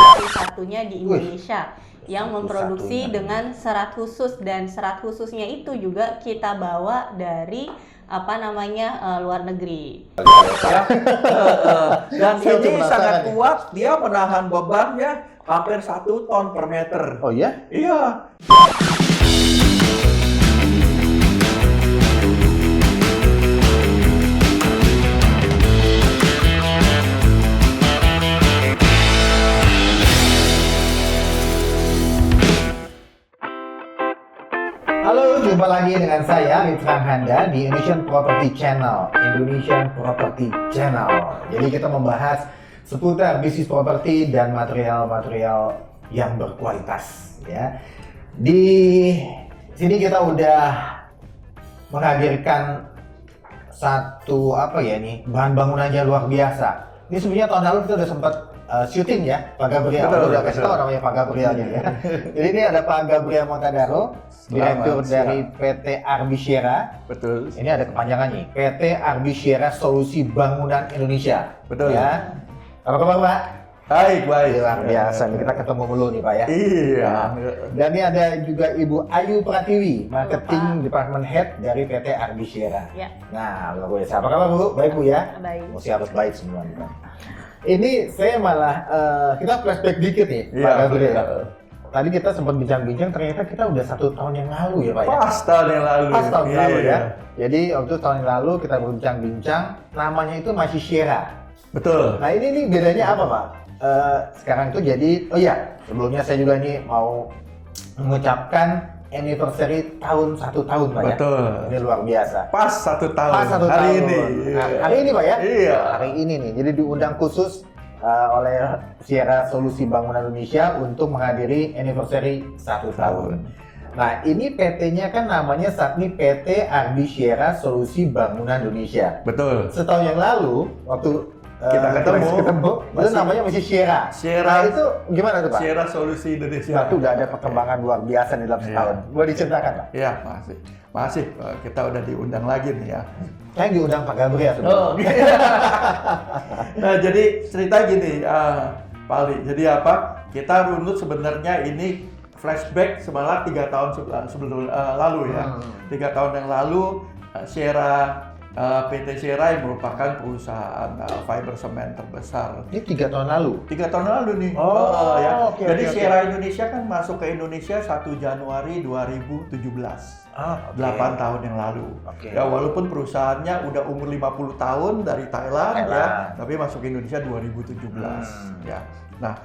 satu-satunya di Indonesia yang memproduksi dengan serat khusus, dan serat khususnya itu juga kita bawa dari luar negeri. Dan ini sangat kuat, dia menahan bebannya hampir 1 ton per meter. Oh iya? Iya. Halo, jumpa lagi dengan saya Mitra Handa di Indonesian Property Channel. Jadi kita membahas seputar bisnis properti dan material-material yang berkualitas. Ya, di sini kita udah menghadirkan satu bahan bangunannya luar biasa. Ini sebenarnya tahun lalu kita udah sempat syuting ya, Pak Gabriel. Udah kasih tahu namanya Pak Gabriel ya. Jadi ini ada Pak Gabriel Montadaro, Direktur dari PT Arbishiera. Betul. Ini ada kepanjangannya, PT Arbishiera Solusi Bangunan Indonesia. Betul. Ya. Apa kabar Pak? Baik. Luar biasa, kita ketemu dulu nih Pak ya. Iya. Dan ini ada juga Ibu Ayu Pratiwi, Marketing Department Head dari PT Arbishiera. Ya. Nah, luar biasa. Apa kabar Bu? Baik Bu ya? Baik. Mesti harus baik semua nih Pak. Ini saya malah, kita flashback dikit nih Pak Gabriel. Tadi kita sempat bincang-bincang, ternyata kita udah 1 tahun yang lalu ya Pak ya? Pas tahun yang lalu. Pas tahun yang lalu ya. Iya. Jadi waktu tahun yang lalu kita berbincang-bincang, namanya itu masih Shiera. Betul. Nah ini bedanya apa Pak? Sekarang itu jadi, sebelumnya saya juga ini mau mengucapkan anniversary 1 tahun Pak ya. Betul. Ini luar biasa. Pas 1 tahun. Pas 1 hari tahun. ini. Nah, hari ini Pak ya? Iya. Hari ini nih. Jadi diundang khusus oleh Shiera Solusi Bangunan Indonesia untuk menghadiri anniversary 1 tahun. Nah ini PT-nya kan namanya saat ini PT Arbishiera Solusi Bangunan Indonesia. Betul. Setahun yang lalu waktu Kita ketemu, itu namanya masih Shiera. Shiera. Nah itu gimana tuh Pak? Shiera Solusi Indonesia. Nah, itu udah ada perkembangan luar biasa di dalam setahun. Boleh diceritakan Pak? Iya, masih. Kita udah diundang lagi nih ya. Saya diundang Pak Gabriel sebenarnya. Oh, nah, jadi cerita gini, Pak Ali. Jadi apa? Kita runut sebenarnya ini flashback sebenarnya 3 tahun sebelum lalu ya. 3 tahun yang lalu, PT Shiera yang merupakan perusahaan fiber semen terbesar. Ini 3 tahun lalu? 3 tahun lalu nih. Oke. Jadi Shiera Indonesia kan masuk ke Indonesia 1 Januari 2017. 8 tahun yang lalu. Ya walaupun perusahaannya udah umur 50 tahun dari Thailand. Ya, tapi masuk ke Indonesia 2017. Ya. Nah,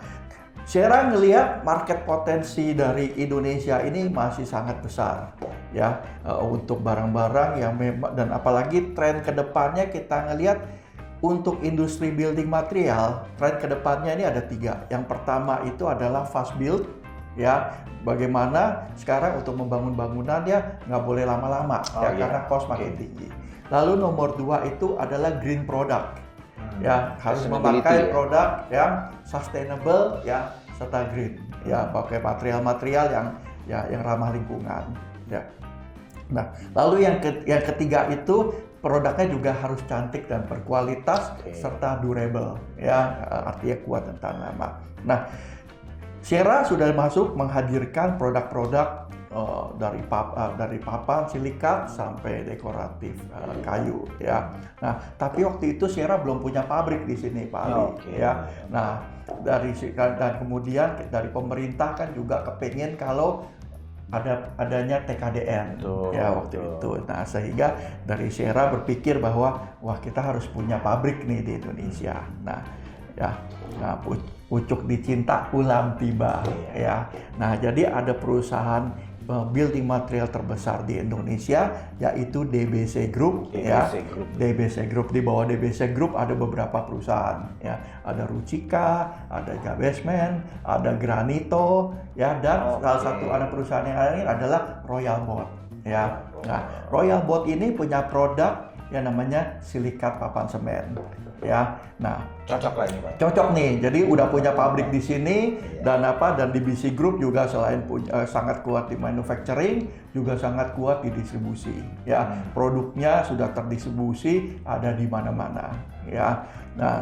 Shiera ngelihat market potensi dari Indonesia ini masih sangat besar ya, untuk barang-barang yang memang, dan apalagi tren kedepannya kita ngelihat untuk industri building material, tren kedepannya ini ada 3. Yang pertama itu adalah fast build ya, bagaimana sekarang untuk membangun bangunan ya nggak boleh lama-lama karena cost makin tinggi. Lalu nomor 2 itu adalah green product. Ya, harus memakai produk yang sustainable ya, serta green ya, pakai material-material yang ramah lingkungan ya. Nah, lalu yang ketiga itu produknya juga harus cantik dan berkualitas serta durable ya, artinya kuat dan tahan lama. Nah, Shiera sudah masuk menghadirkan produk-produk dari papan silikat sampai dekoratif kayu ya. Nah, tapi waktu itu Shiera belum punya pabrik di sini Pak Ali ya. Nah, dan kemudian dari pemerintah kan juga kepengen kalau adanya TKDN ya waktu itu. Nah, sehingga dari Shiera berpikir bahwa wah kita harus punya pabrik nih di Indonesia. Nah, ya. Nah, pucuk dicinta ulang tiba ya. Nah, jadi ada perusahaan building material terbesar di Indonesia yaitu DBC Group. DBC Group. Di bawah DBC Group ada beberapa perusahaan ya, ada Rucika, ada Gabesman, ada Granito ya, dan salah satu ada perusahaan yang lain adalah Royal Board ya. Nah, Royal Board ini punya produk yang namanya silikat papan semen ya. Nah, cocok lah ini Pak. Cocok nih. Jadi udah punya pabrik di sini dan DBC Group juga selain sangat kuat di manufacturing, juga sangat kuat di distribusi. Ya, produknya sudah terdistribusi ada di mana-mana. Ya, nah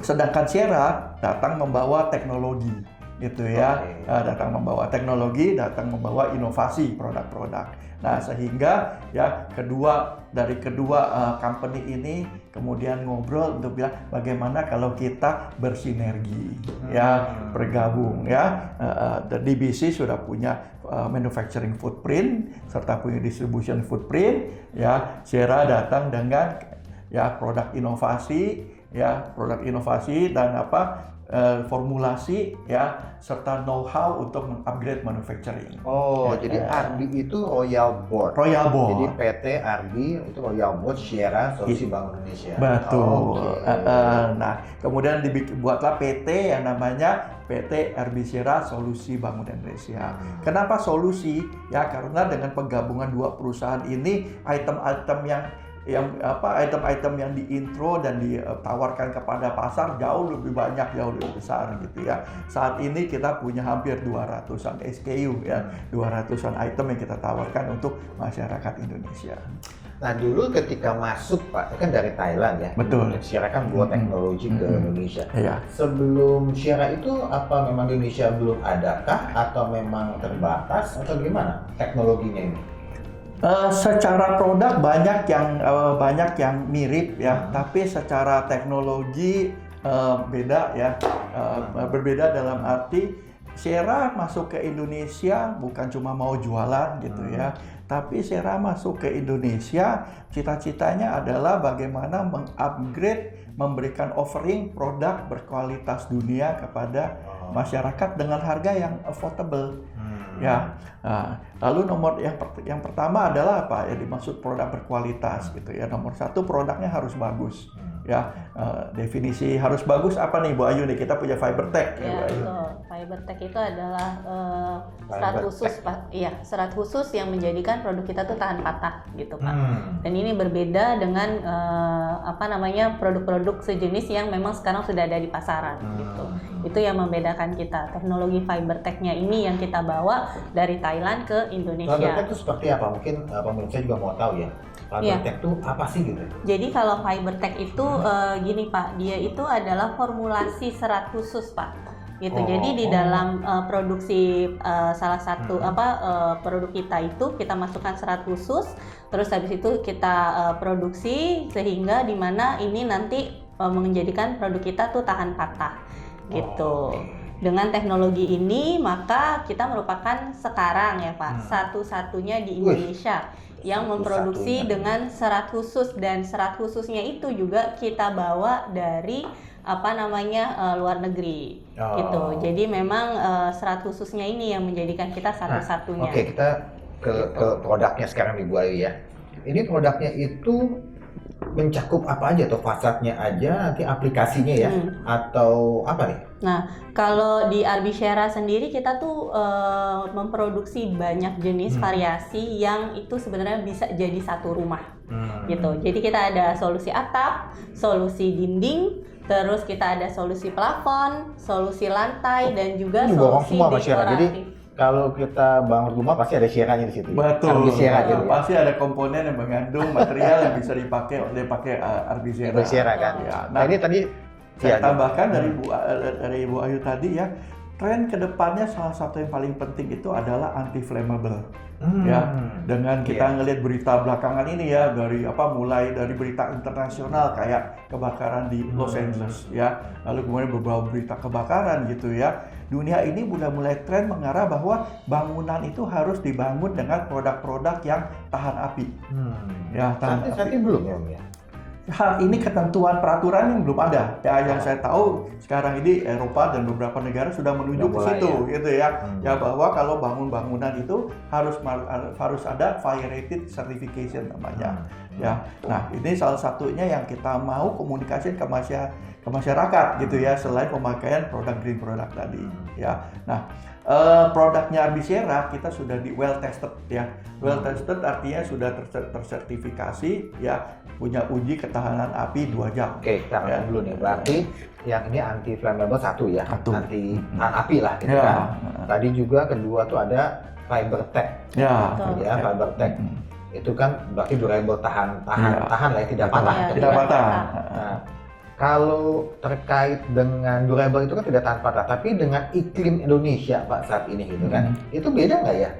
Sedangkan Sierra datang membawa teknologi, gitu ya. Datang membawa teknologi, datang membawa inovasi produk-produk. Nah, sehingga ya dari kedua company ini kemudian ngobrol untuk bilang bagaimana kalau kita bersinergi, ya, bergabung, ya. DBC sudah punya manufacturing footprint serta punya distribution footprint, ya. Sierra datang dengan ya produk inovasi dan formulasi, ya, serta know-how untuk mengupgrade manufacturing. Jadi Arbi itu Royal Board. Jadi PT Arbi itu Royal Board Sierra Solusi Bank Indonesia. Betul. Nah, kemudian dibuatlah PT yang namanya PT Arbi Sierra Solusi Bank Indonesia. Kenapa solusi? Ya, karena dengan penggabungan dua perusahaan ini, item-item yang diintro dan ditawarkan kepada pasar jauh lebih banyak, jauh lebih besar gitu ya. Saat ini kita punya hampir 200-an SKU, ya, 200-an item yang kita tawarkan untuk masyarakat Indonesia. Nah, dulu ketika masuk Pak, kan dari Thailand ya. Betul. Sierra kan buat teknologi ke Indonesia. Iya. Sebelum Sierra itu apa memang Indonesia belum adakah atau memang terbatas atau gimana teknologinya ini? Secara produk banyak yang mirip, ya, tapi secara teknologi beda, ya. Berbeda dalam arti Sierra masuk ke Indonesia bukan cuma mau jualan gitu ya, tapi Sierra masuk ke Indonesia cita-citanya adalah bagaimana mengupgrade, memberikan offering produk berkualitas dunia kepada masyarakat dengan harga yang affordable. Ya, lalu yang pertama adalah apa? Ya, dimaksud produk berkualitas gitu ya. Nomor satu, produknya harus bagus. Ya, definisi harus bagus apa nih Bu Ayu nih? Kita punya Fibertech ya, Bu Ayu. Betul. Fibertech itu adalah serat khusus yang menjadikan produk kita tuh tahan patah gitu Pak. Dan ini berbeda dengan produk-produk sejenis yang memang sekarang sudah ada di pasaran gitu. Itu yang membedakan kita. Teknologi Fibertech-nya ini yang kita bawa dari Thailand ke Indonesia. Fibertech itu seperti apa? Mungkin pemirsa juga mau tahu ya. Fibertech itu apa sih gitu? Jadi kalau Fibertech itu gini Pak, dia itu adalah formulasi serat khusus Pak. Gitu. Jadi di dalam produksi salah satu produk kita itu kita masukkan serat khusus, terus habis itu kita produksi sehingga di mana ini nanti menjadikan produk kita tuh tahan patah gitu. Dengan teknologi ini maka kita merupakan sekarang ya Pak satu-satunya di Indonesia yang memproduksi dengan serat khusus, dan serat khususnya itu juga kita bawa dari luar negeri gitu. Jadi memang serat khususnya ini yang menjadikan kita satu-satunya. Oke, kita ke produknya sekarang nih Bu Ayu ya. Ini produknya itu mencakup apa aja tuh, fasadnya aja, nanti aplikasinya ya, atau apa nih? Nah, kalau di Arbi Sierra sendiri kita tuh memproduksi banyak jenis variasi yang itu sebenarnya bisa jadi satu rumah gitu. Jadi kita ada solusi atap, solusi dinding, terus kita ada solusi plafon, solusi lantai, dan juga solusi dekoratif. Jadi kalau kita bangun rumah pasti ada Sierra-nya di situ. Betul. Sierra gitu, pasti ada komponen yang mengandung material yang bisa dipakai Arbi Sierra. Sierra kan. Ya. Nah, ini tadi saya tambahkan dari Bu Ayu tadi ya, tren kedepannya salah satu yang paling penting itu adalah anti flammable. Ya, dengan kita ngelihat berita belakangan ini ya, mulai dari berita internasional kayak kebakaran di Los Angeles ya, lalu kemudian beberapa berita kebakaran gitu ya. Dunia ini udah mulai tren mengarah bahwa bangunan itu harus dibangun dengan produk-produk yang tahan api. Ya, tahan api. Belum ya? Hal ini ketentuan peraturan yang belum ada. Ya, yang saya tahu sekarang ini Eropa dan beberapa negara sudah menuju ke situ, gitu ya. Ya, bahwa kalau bangun bangunan itu harus ada fire rated certification namanya. Ya, nah ini salah satunya yang kita mau komunikasi ke masyarakat, gitu ya. Selain pemakaian produk green product tadi, ya. Nah, produknya Arbi Sierra kita sudah di well tested ya. Well tested artinya sudah tersertifikasi ya, punya uji ketahanan api 2 jam. Oke, kita dulu nih. Berarti yang ini anti flammable satu ya, anti tahan api lah gitu kan. Tadi juga kedua tuh ada Fibertech. Ya, Fibertech. Itu kan berarti durable, tahan lah ya, tidak patah. Tidak patah. Nah, Kalau terkait dengan durable itu kan tidak tahan patah, tapi dengan iklim Indonesia Pak saat ini gitu kan, itu beda nggak ya?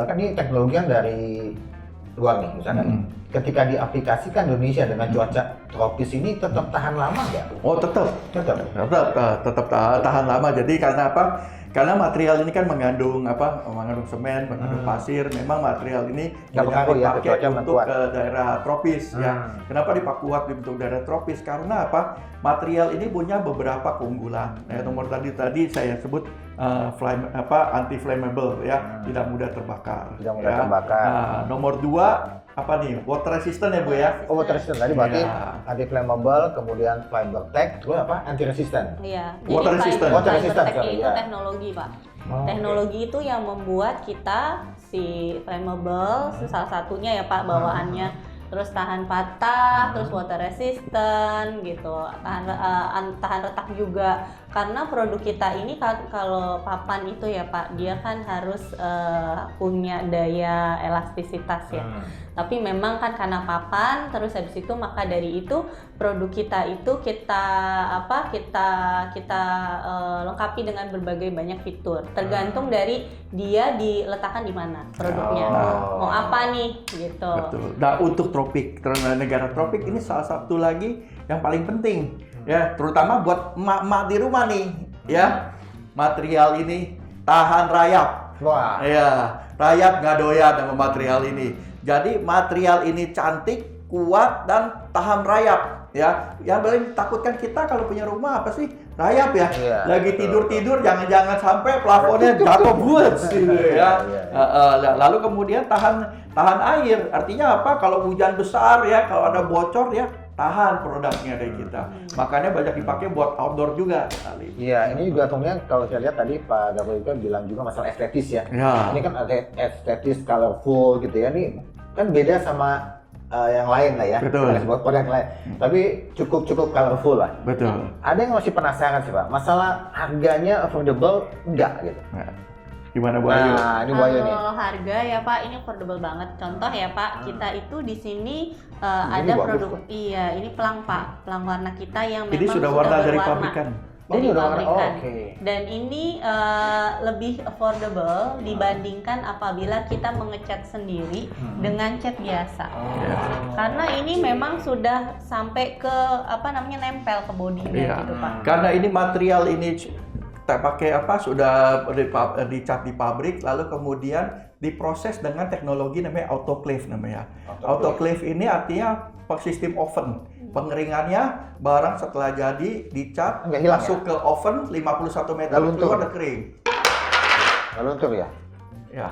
Kan ini teknologi yang dari luar nih misalnya. Ketika diaplikasikan Indonesia dengan cuaca tropis ini tetap tahan lama nggak? Oh tetap tahan lama. Jadi karena apa? Karena material ini kan mengandung semen, mengandung pasir. Memang material ini banyak dipakai untuk daerah tropis. Ya. Kenapa dipakai untuk daerah tropis? Karena apa? Material ini punya beberapa keunggulan. Nomor tadi saya sebut anti flammable ya, tidak mudah terbakar. Tidak mudah terbakar. Nomor 2 apa nih? Water resistant ya Bu ya? Oh, water resistant tadi berarti anti flammable, kemudian fiber tech, terus apa? Anti resistant. Iya. Water resistant. Water resistant itu teknologi Pak. Teknologi itu yang membuat kita si flammable, salah satunya ya Pak bawaannya, terus tahan patah, terus water resistant gitu, tahan retak juga. Karena produk kita ini kalau papan itu ya Pak, dia kan harus punya daya elastisitas ya. Tapi memang kan karena papan, terus habis itu maka dari itu produk kita itu kita lengkapi dengan berbagai banyak fitur. Tergantung dari dia diletakkan di mana produknya. Mau apa nih gitu. Betul. Nah, untuk tropik, negara tropik ini salah satu lagi yang paling penting ya, terutama buat emak-emak di rumah nih ya. Material ini tahan rayap. Wah. Ya, rayap nggak doyan sama material ini. Jadi material ini cantik, kuat dan tahan rayap ya. Yang paling takutkan kita kalau punya rumah apa sih? Rayap ya. Iya, lagi tidur-tidur jangan sampai plafonnya jatuh buat gitu ya. Lalu kemudian tahan air. Artinya apa? Kalau hujan besar ya, kalau ada bocor ya, tahan produknya dari kita. Makanya banyak dipakai buat outdoor juga. Iya, ini juga kemudian kalau saya lihat tadi Pak Gabriel itu bilang juga masalah estetis ya. Ini kan ada estetis, colorful gitu ya. Ini kan beda sama yang lain lah ya. Betul. Sebuah produk yang lain. Tapi cukup colorful lah. Betul. Ada yang masih penasaran sih Pak, masalah harganya affordable enggak gitu? Gimana Bu Ayu? Nah, ini Bu Ayu nih. Kalau harga ya Pak, ini affordable banget. Contoh ya Pak, kita itu di sini ada produk, ini pelang Pak, pelang warna kita yang memang ini sudah warna dari pabrikan. Dari pabrikan. Dan ini lebih affordable dibandingkan apabila kita mengecat sendiri dengan cat biasa. Karena ini memang sudah sampai ke nempel ke bodinya gitu Pak. Karena ini material ini kita pakai sudah dicat di pabrik, lalu kemudian diproses dengan teknologi namanya autoclave namanya. Autoclave ini artinya sistem oven. Pengeringannya barang setelah jadi dicat masuk ke oven 51 meter keluar udah kering. Nggak luntur ya? Ya.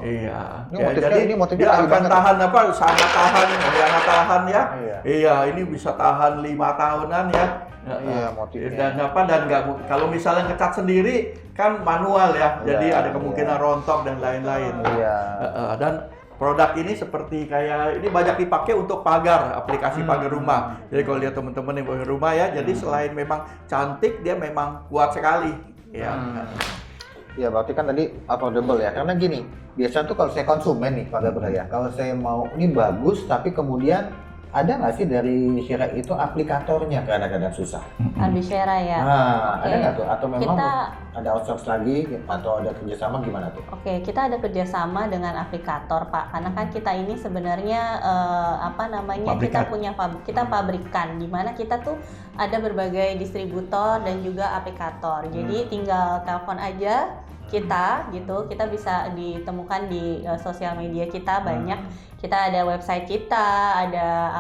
Iya. Jadi dia akan tahan sangat tahan ya. Iya, ini bisa tahan 5 tahunan ya. Iya, motifnya. Dan nggak, kalau misalnya ngecat sendiri kan manual ya, jadi ada kemungkinan rontok dan lain-lain. Dan produk ini seperti ini banyak dipakai untuk pagar, aplikasi pagar rumah. Jadi kalau lihat teman-teman yang punya rumah ya, jadi selain memang cantik, dia memang kuat sekali. Ya. Ya berarti kan tadi affordable ya, karena gini, biasanya tuh kalau saya konsumen nih Pak Gabriel ya, kalau saya mau ini bagus, tapi kemudian ada nggak sih dari Shera itu aplikatornya kadang-kadang susah? Di Shera ya. Ada nggak tuh? Atau memang ada outsource lagi atau ada kerjasama gimana tuh? Kita ada kerjasama dengan aplikator Pak, karena kan kita ini sebenarnya kita pabrikan, di mana kita tuh ada berbagai distributor dan juga aplikator. Jadi tinggal telepon aja kita gitu, kita bisa ditemukan di sosial media kita banyak. Kita ada website kita, ada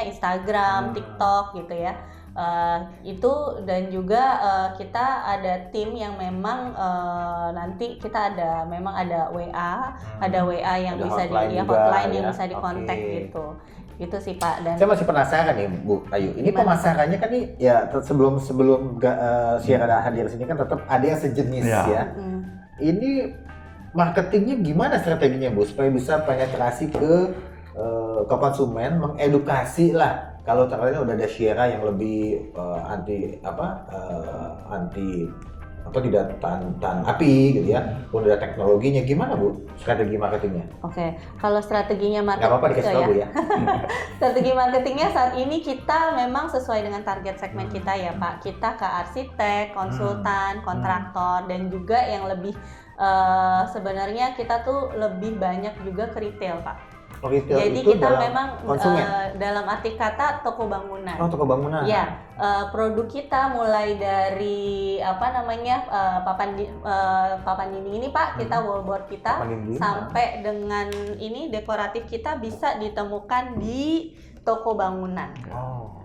Instagram, TikTok gitu ya. Itu dan juga kita ada tim yang memang nanti kita ada WA yang bisa hotline yang bisa dikontak gitu. Itu sih Pak. Dan saya masih penasaran nih Bu Ayu. Ini pemasarannya kan nih ya sebelum Shera hadir sini kan tetap ada yang sejenis ya. Ini marketingnya gimana strateginya Bu supaya bisa penetrasi ke konsumen, mengedukasi lah. Kalau ternyata udah ada Shera yang lebih anti atau tidak tahan api gitu ya, udah ada teknologinya, gimana Bu strategi marketingnya? Oke, kalau strateginya Nggak marketing apa-apa dikasih tahu Bu ya. Strategi marketingnya saat ini kita memang sesuai dengan target segmen kita ya Pak. Kita ke arsitek, konsultan, kontraktor, dan juga yang lebih sebenarnya kita tuh lebih banyak juga ke retail Pak. Retail Jadi itu kita dalam memang dalam arti kata toko bangunan. Oh, toko bangunan. Ya, produk kita mulai dari papan dinding ini Pak, kita wallboard kita sampai dengan ini dekoratif kita bisa ditemukan di toko bangunan. Oh.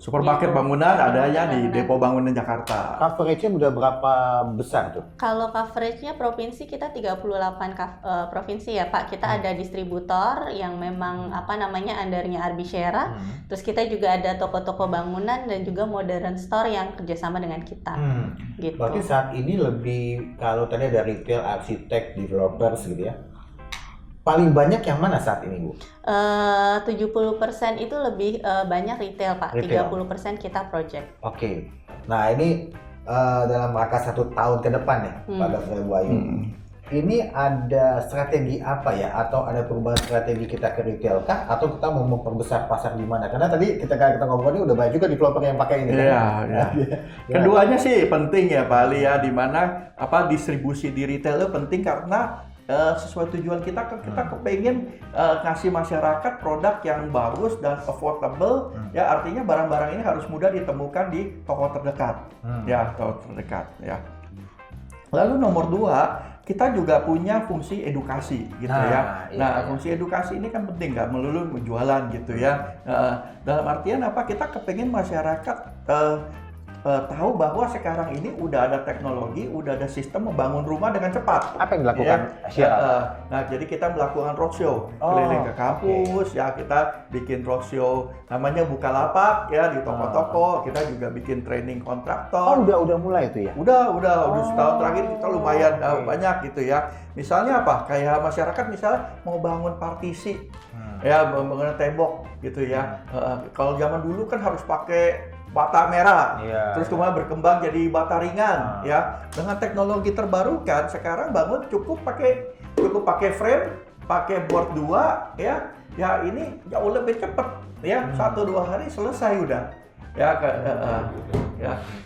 Supermarket bangunan adanya di Depo Bangunan Jakarta. Coverage-nya udah berapa besar tuh? Kalau coverage-nya provinsi kita 38 provinsi ya Pak. Kita ada distributor yang memang undernya Arbishera. Terus kita juga ada toko-toko bangunan dan juga modern store yang kerjasama dengan kita. Gitu. Berarti saat ini lebih, kalau tadi ada retail, arsitek, developers gitu ya. Paling banyak yang mana saat ini Bu? 70% itu lebih banyak retail Pak, Retail. 30% kita project. Oke. Nah ini dalam rangka 1 tahun ke depan ya Pak Gabriel Buayu. Ini ada strategi apa ya? Atau ada perubahan strategi kita ke retail kah? Atau kita mau memperbesar pasar di mana? Karena tadi kita ngobrol ini udah banyak juga developer yang pakai ini. Iya. Keduanya sih penting ya Pak Ali ya, di mana distribusi di retail itu penting karena sesuai tujuan kita kepengen ngasih masyarakat produk yang bagus dan affordable, ya artinya barang-barang ini harus mudah ditemukan di toko terdekat, ya. Lalu nomor 2, kita juga punya fungsi edukasi gitu fungsi edukasi ini kan penting, nggak melulu jualan gitu ya. Dalam artian kita kepengen masyarakat tahu bahwa sekarang ini udah ada teknologi, udah ada sistem membangun rumah dengan cepat. Apa yang dilakukan? Jadi kita melakukan roadshow keliling ke kampus, ya kita bikin roadshow namanya Bukalapak ya di toko-toko. Kita juga bikin training kontraktor. Udah mulai itu ya? Udah setahun terakhir kita lumayan banyak gitu ya. Misalnya kayak masyarakat misalnya mau bangun partisi, ya bangun tembok gitu ya. Kalau zaman dulu kan harus pakai bata merah, terus kemudian berkembang jadi bata ringan, ya. Dengan teknologi terbarukan sekarang bangun cukup pakai frame, pakai board 2, ya ini jauh lebih cepat, ya 1-2 hari selesai udah, ya.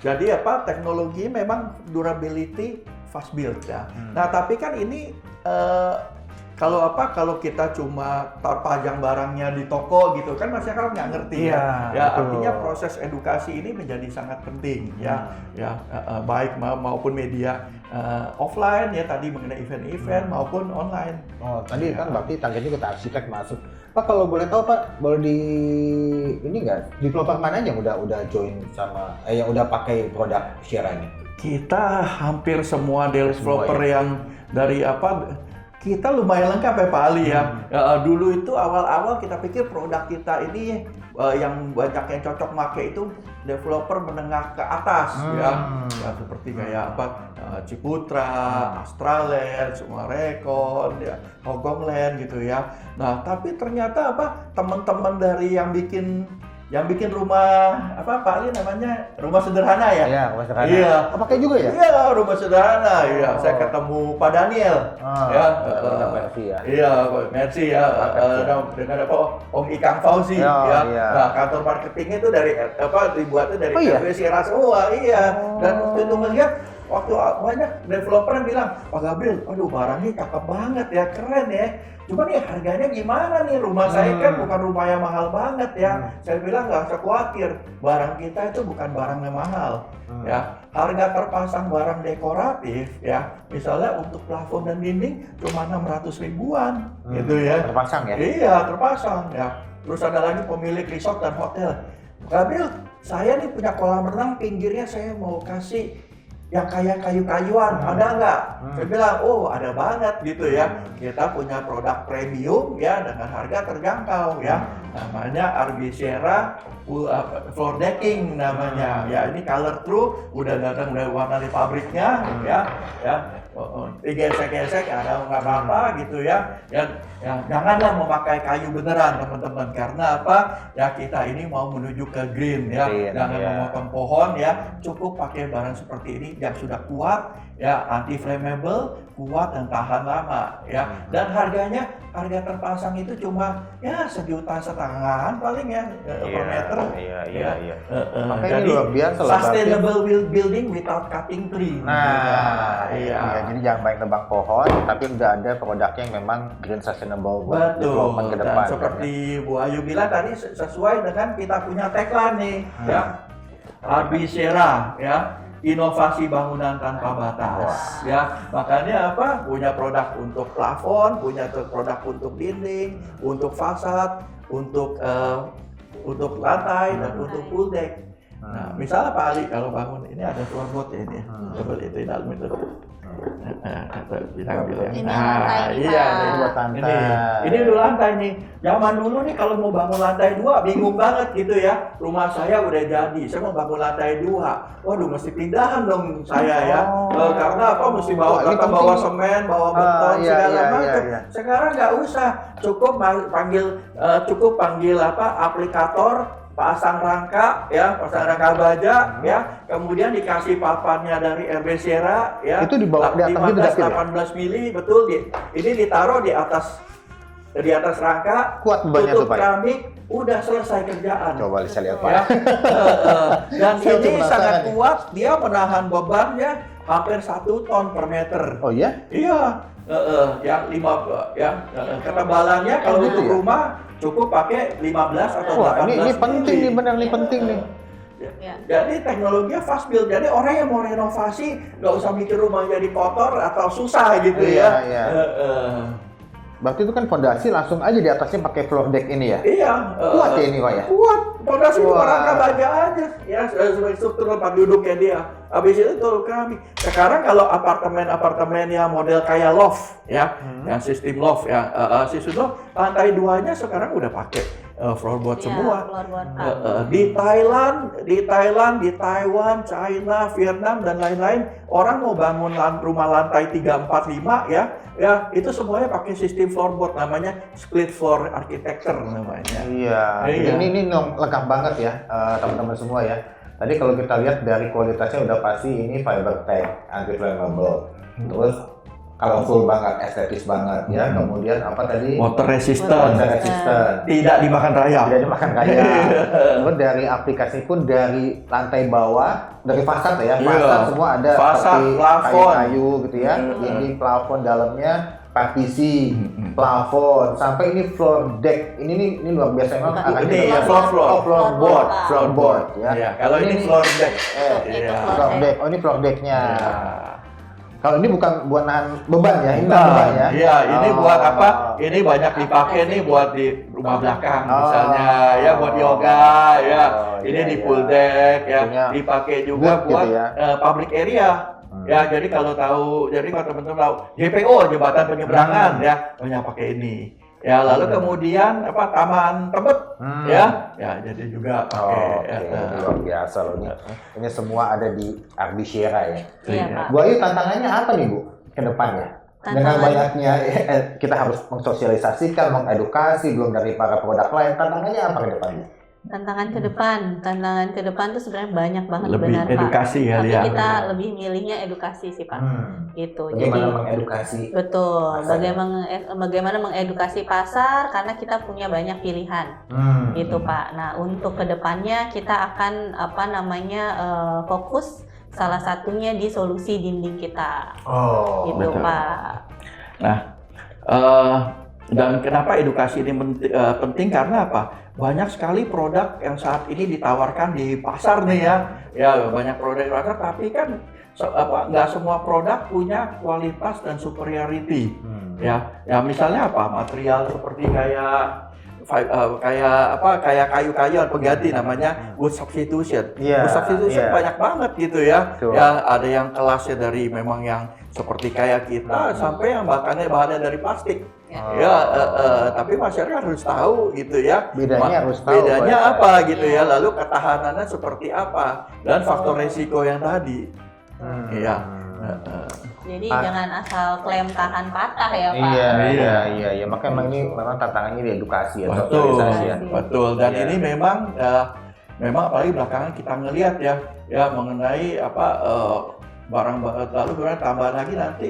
Jadi teknologi memang durability fast build ya. Nah tapi kan ini kalau kita cuma pajang barangnya di toko gitu kan masyarakat nggak ngerti artinya proses edukasi ini menjadi sangat penting baik maupun media offline ya tadi mengenai event-event maupun online. Tadi kan berarti targetnya kita arsitek masuk. Pak kalau boleh tahu Pak, boleh ini nggak developer mana yang udah join sama yang udah pakai produk Shera ini? Kita hampir semua developer yang dari kita lumayan lengkap ya Pak Ali ya. Dulu itu awal-awal kita pikir produk kita ini yang banyak yang cocok make itu developer menengah ke atas ya seperti kayak Ciputra, Astraland, Sumarekon, ya Hongkongland gitu ya. Nah tapi ternyata teman-teman dari yang bikin rumah Pak Ali namanya rumah sederhana ya? Iya, rumah sederhana. Iya. Pakai juga ya? Iya, rumah sederhana. Iya, saya ketemu Pak Daniel. Mercy ya. Iya, Mercy ya. Dengan Om Ikang Fauzi ya. Nah, kantor marketingnya itu dibuatnya dari Shera semua. Iya. Dan waktu itu melihat banyak developer yang bilang, Pak Gabriel, aduh barangnya cakep banget ya, keren ya. Cuma nih harganya gimana nih, rumah saya kan bukan rumah yang mahal banget ya. Saya bilang nggak usah khawatir, barang kita itu bukan barang yang mahal. Ya, harga terpasang barang dekoratif ya, misalnya untuk plafon dan dinding cuma 600 ribuan gitu ya. Terpasang ya? Iya, terpasang ya. Terus ada lagi pemilik resort dan hotel. Gabriel, saya nih punya kolam renang, pinggirnya saya mau kasih yang kayak kayu-kayuan, ada nggak? Saya bilang, ada banget gitu ya. Kita punya produk premium ya dengan harga terjangkau ya. Namanya Arbishera floor decking namanya. Ya ini color true, udah datang dari warna di pabriknya ya. Digesek-gesek ada nggak apa-apa gitu ya. Janganlah memakai kayu beneran teman-teman, karena ya kita ini mau menuju ke green ya. Jangan memotong pohon ya. Cukup pakai barang seperti ini yang sudah kuat, ya anti flammable, kuat dan tahan lama, ya. Dan harga terpasang itu cuma ya 1,5 jutaan paling ya per meter. Iya. Makanya Jadi ini luar biasa loh. sustainable building without cutting tree. Nah, iya. Jadi jangan banyak tebang pohon, tapi udah ada produknya yang memang green sustainable buat Betul. development ke depan. Dan seperti Bu Ayu bilang tadi sesuai dengan kita punya tagline nih, ya. Arbicera, ya. Inovasi bangunan tanpa batas, ya. Makanya apa? Punya produk untuk plafon, punya produk untuk dinding, untuk fasad, untuk lantai dan untuk pool deck. Nah, misalnya Pak Ali kalau bangun ini ada floorboard ya ini, coba itu dalam itu. Ini lantai, iya, Pak. ini udah lantai nih. Zaman dulu nih kalau mau bangun lantai 2 bingung banget gitu ya. Rumah saya udah jadi, saya mau bangun lantai 2. Waduh, mesti pindahan dong saya ya. Karena apa? Mesti bawa semen, bawa beton segala macam. Sekarang nggak usah, cukup panggil aplikator, pasang rangka baja, ya, kemudian dikasih papannya dari Arbicera, ya, itu di bawah 15-18 mili, betul, ini ditaruh di atas rangka, kuat bebannya tutup tuh, Pak. keramik, udah selesai kerjaan. Coba saya lihat, Pak. Ya. Dan Saya ini penasaran sangat nih. kuat, dia menahan beban ya hampir 1 ton per meter. Oh iya? Iya, ketebalannya kalau gitu untuk ya? rumah cukup pakai 15 atau 18 Wah, ini penting mili. nih, benar nih penting nih. Ya. Jadi teknologinya fast build. Jadi orang yang mau renovasi nggak usah mikir rumah jadi kotor atau susah gitu ya. Iya. Berarti itu kan fondasi langsung aja di atasnya pakai floor deck ini ya? Iya. Kuat ya ini, Pak ya? Kuat. Fondasi cuma Wah. rangka baja aja. Ya, sebagai struktur tempat duduknya dia. Habis itu turun keramik. Sekarang kalau apartemen yang model kayak loft, ya, yang sistem loft, ya, sistem loft, lantai 2-nya sekarang udah pakai floorboard semua. Floorboard, Di Thailand, di Taiwan, China, Vietnam dan lain-lain, orang mau bangun rumah lantai 3, 4, 5 ya itu semuanya pakai sistem floorboard, namanya split floor architecture namanya. Iya. Ini lengkap banget ya, teman-teman semua ya. Tadi kalau kita lihat dari kualitasnya udah pasti ini fiber tag, anti flammable. Terus colorful banget, estetis banget ya. Kemudian apa tadi? Water resistant. Tidak dimakan rayap. Tidak dimakan rayap. Terus dari aplikasi pun dari lantai bawah, dari fasad ya. Fasad semua ada fasad, seperti plafon, kayu gitu ya. Dinding, plafon, dalamnya partisi, plafon, sampai ini floor deck. Ini luar biasa memang. Ini floorboard ya. Kalau ini floor deck. Floor deck. Oh, ini floor decknya. Kalau ini bukan buat nahan beban ya, ini beban ya. Iya, ini buat apa? Ini banyak dipakai nih buat di rumah belakang misalnya, ya buat yoga, ya. Ini di pool deck, ya. Dipakai juga buat public area. Ya, jadi kalau teman-teman tahu JPO, jembatan penyeberangan, ya, banyak pakai ini. Ya, lalu kemudian taman tebet, ya jadi juga pakai. Luar biasa loh ini. Ini semua ada di Arbicera ya. Iya, Pak. Bu Ayu, tantangannya apa nih Bu ke depannya? Dengan banyaknya kita harus mensosialisasikan, mengedukasi, belum dari para produk lain. Tantangannya apa ke depannya? Tantangan ke depan tuh sebenarnya banyak banget, Lebih benar edukasi Pak. kali Tapi ya. kita lebih milihnya edukasi sih Pak. Gitu. Bagaimana mengedukasi? Betul. pasar, Bagaimana mengedukasi pasar karena kita punya banyak pilihan. Gitu Pak. Nah, untuk kedepannya kita akan fokus salah satunya di solusi dinding kita. Gitu betul. Pak. Nah, dan kenapa edukasi ini penting karena apa? Banyak sekali produk yang saat ini ditawarkan di pasar nih ya banyak produk di pasar, tapi kan nggak semua produk punya kualitas dan superiority. Ya misalnya material seperti kayak kayu-kayuan pengganti namanya wood substitution. Wood substitution banyak banget gitu ya. Ya ada yang kelasnya dari memang yang seperti kayak kita sampai yang bahannya dari plastik. Tapi masyarakat harus tahu gitu ya. Bedanya harus tahu. Bedanya apa gitu ya. Lalu ketahanannya seperti apa dan faktor resiko yang tadi. Jadi jangan asal klaim tahan patah ya Pak. Iya. Makanya memang ini tantangannya di edukasi ya. Betul. Dan ini memang apalagi belakangan kita ngelihat ya mengenai barang lalu kemudian tambahan lagi nanti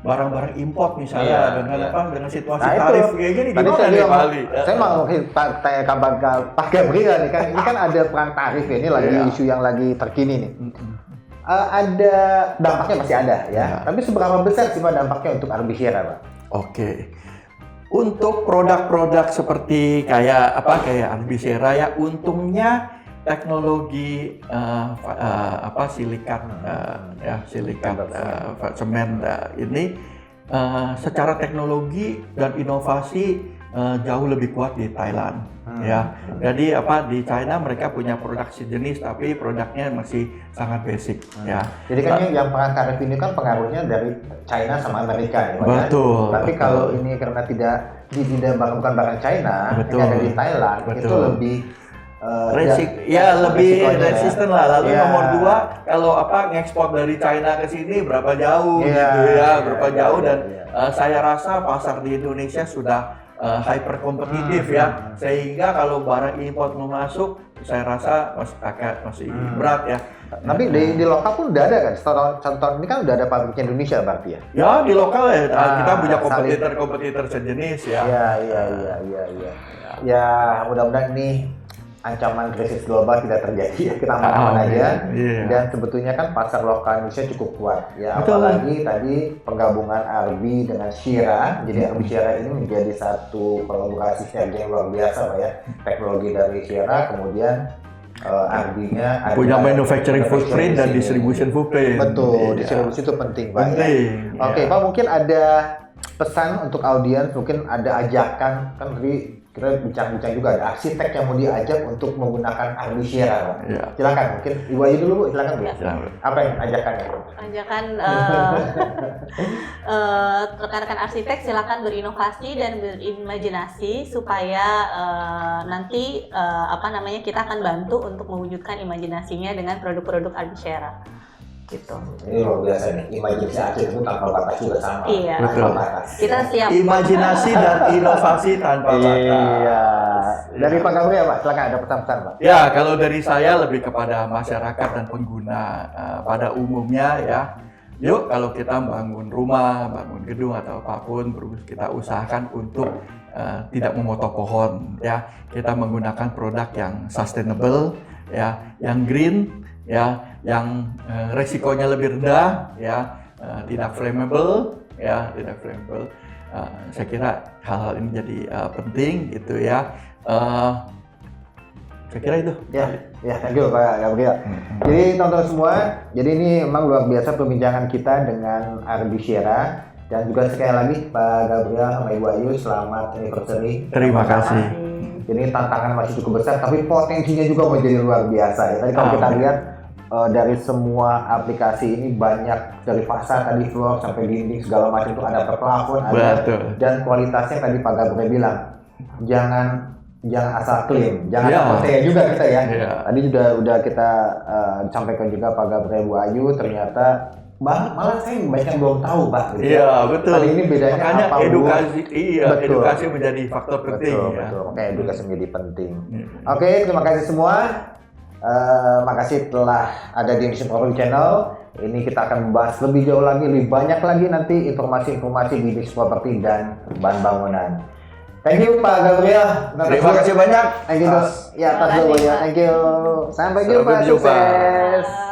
barang-barang import misalnya dengan situasi tarif kayak gini gimana nih Pak Ali? Saya mau tanya kabar Pak Gabriel nih kan, ini kan ada perang tarif ya, ini lagi isu yang lagi terkini nih. Ada dampaknya pasti ada ya, tapi seberapa besar sih Pak dampaknya untuk Arbisera Pak? Oke. Untuk produk-produk seperti kayak Arbisera ya, untungnya teknologi silikat semen ini secara teknologi dan inovasi jauh lebih kuat di Thailand ya. Jadi di China mereka punya produk sejenis tapi produknya masih sangat basic ya. Jadi kan yang perang tarif ini kan pengaruhnya dari China sama Amerika ya. Betul. Tapi kalau ini karena bukan barang China, ini ada di Thailand, itu lebih lebih resisten lah. Lalu nomor 2 kalau ngekspor dari China ke sini berapa jauh gitu ya, berapa jauh dan saya rasa pasar di Indonesia sudah hyper kompetitif ya, sehingga kalau barang import mau masuk saya rasa masih berat ya. Tapi di lokal pun udah ada kan, contoh ini kan udah ada pabriknya Indonesia berarti ya? Ya di lokal ya, kita punya kompetitor sejenis ya. Iya. Ya mudah-mudahan ini ancaman krisis global tidak terjadi ya, kita aman-aman aja. Dan sebetulnya kan pasar lokal Indonesia cukup kuat ya. Apalagi tadi penggabungan Arbi dengan Shira, jadi Arbisera ini menjadi satu kolaborasi sinergi yang luar biasa Pak ya. Teknologi dari Shira, kemudian Arbinya punya manufacturing footprint dan distribution footprint. Betul, distribusi itu penting Pak. Oke Pak, mungkin ada pesan untuk audiens, mungkin ada ajakan, kan tadi kita bincang-bincang juga ada arsitek yang mau diajak untuk menggunakan Arbisera. Silakan, mungkin Ibu Ayu dulu Bu, silakan Bu. Apa yang ajakannya? Ajakan rekan-rekan arsitek silakan berinovasi dan berimajinasi supaya nanti kita akan bantu untuk mewujudkan imajinasinya dengan produk-produk Arbisera. Gitu. Ini luar biasa nih, imajinasi arsitek itu tanpa batas juga sama. Iya. Betul. Kita siap. Imajinasi dan inovasi tanpa batas. Iya. Dari Pak Gabriel Pak, silakan ada pesan-pesan Pak. Ya, kalau dari saya lebih kepada masyarakat dan pengguna pada umumnya ya. Yuk kalau kita bangun rumah, bangun gedung atau apapun, kita usahakan untuk tidak memotong pohon ya. Kita menggunakan produk yang sustainable ya, yang green ya, yang resikonya lebih rendah ya, tidak flammable ya, saya kira hal-hal ini jadi penting gitu ya. Saya kira itu. Ya, thank you Pak Gabriel. Jadi teman-teman semua, jadi ini memang luar biasa perbincangan kita dengan Arbisera. Dan juga sekali lagi Pak Gabriel sama Ibu Ayu, selamat anniversary. Terima kasih. Jadi tantangan masih cukup besar, tapi potensinya juga menjadi luar biasa ya. Tadi kalau kita lihat dari semua aplikasi ini banyak, dari fasad tadi floor sampai dinding segala macam itu ada plafon, ada. Dan kualitasnya tadi Pak Gabriel bilang jangan asal klaim, jangan percaya juga kita ya. Tadi udah kita sampaikan juga Pak Gabriel, Bu Ayu, ternyata malah saya banyak belum tahu Pak. Iya betul. Kali ini bedanya makanya apa? Edukasi menjadi faktor penting. Betul. Makanya edukasi menjadi penting. Oke, terima kasih semua. Makasih telah ada di Indonesian Property Channel. Ini kita akan membahas lebih jauh lagi, lebih banyak lagi nanti informasi-informasi di bisnis properti dan bahan bangunan. Thank you Pak Gabriel. Terima kasih banyak. Thank you. Thank you. Sampai jumpa. Sukses.